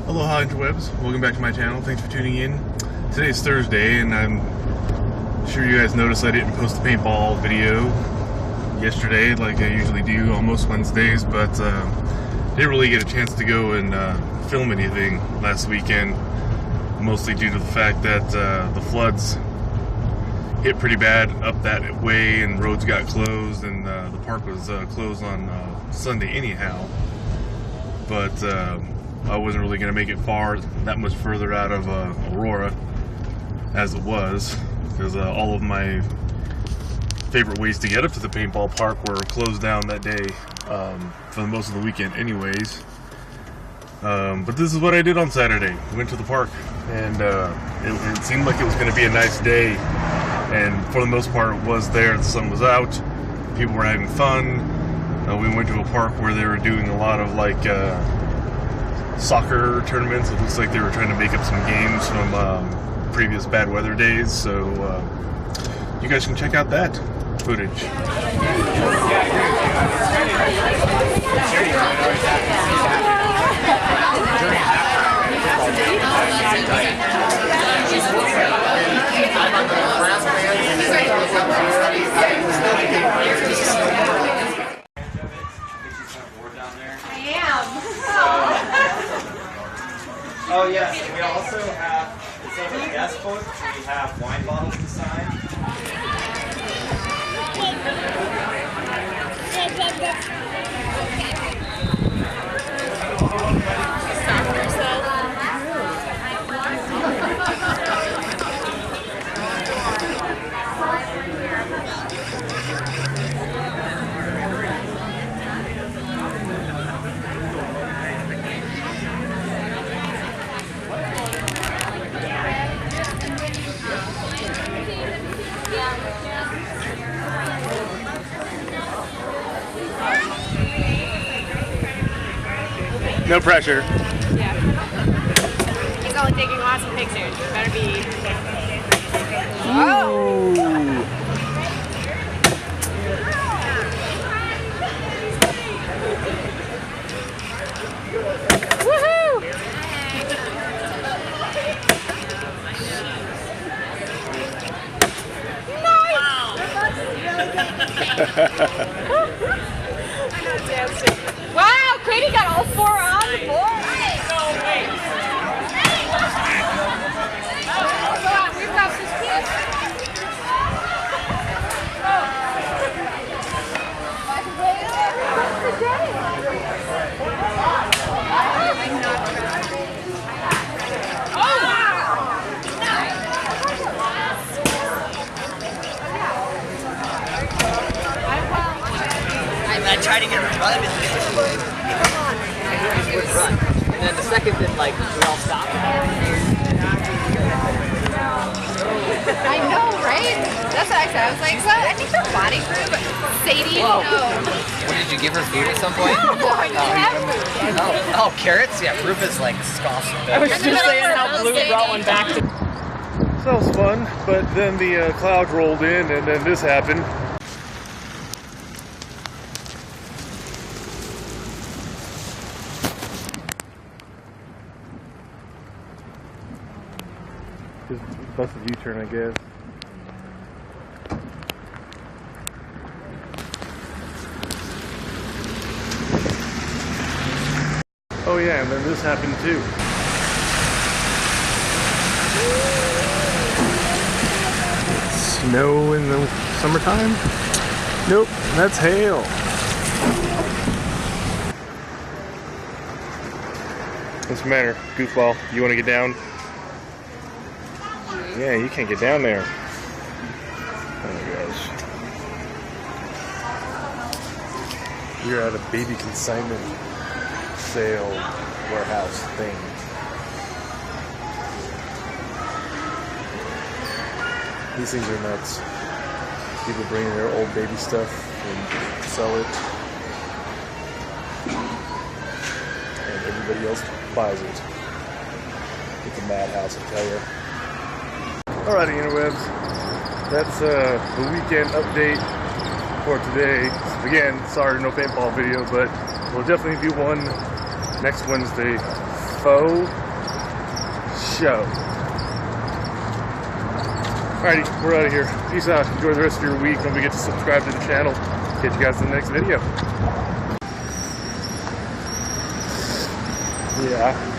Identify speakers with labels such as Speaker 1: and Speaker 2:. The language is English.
Speaker 1: Aloha interwebs, welcome back to my channel. Thanks for tuning in. Today's Thursday, and I'm sure you guys noticed I didn't post a paintball video yesterday like I usually do on most Wednesdays, but didn't really get a chance to go and film anything last weekend, mostly due to the fact that the floods hit pretty bad up that way and roads got closed, and the park was closed on Sunday anyhow. But I wasn't really going to make it far, that much further out of Aurora as it was, because all of my favorite ways to get up to the paintball park were closed down that day for most of the weekend anyways. But this is what I did on Saturday. Went to the park, and it seemed like it was going to be a nice day, and for the most part it was there. The sun was out, people were having fun. We went to a park where they were doing a lot of like soccer tournaments. It looks like they were trying to make up some games from previous bad weather days, so you guys can check out that footage.
Speaker 2: Oh yes, we also have, instead of a guest book, we have wine bottles to sign.
Speaker 1: No pressure.
Speaker 3: Yeah. He's only taking lots of pictures. Better be. Oh! Woohoo! Nice! Wow, Grady got all four on the board. No way. We've got this piece.
Speaker 4: I tried to get a run in this run. And then the second that like we all stopped.
Speaker 3: I know, right? That's what I said. I was like, well, I think her body grew, but Sadie, no.
Speaker 4: What, did you give her food at some point? Oh, carrots? Yeah, Rufus like scoffs.
Speaker 5: I was just saying how Blue brought one back to.
Speaker 1: So that was fun, but then the clouds rolled in, and then this happened. Just busted U-turn, I guess. Oh yeah, and then this happened too. Snow in the summertime? Nope, that's hail. What's the matter, goofball? You want to get down? Yeah, you can't get down there. Oh my gosh. You're at a baby consignment sale warehouse thing. These things are nuts. People bring their old baby stuff and sell it. And everybody else buys it. It's a madhouse, I tell you. Alrighty, interwebs, that's the weekend update for today. Again, sorry, no paintball video, but we'll definitely do one next Wednesday faux show. Alrighty, we're out of here. Peace out. Enjoy the rest of your week. Don't forget to subscribe to the channel. Catch you guys in the next video. Yeah.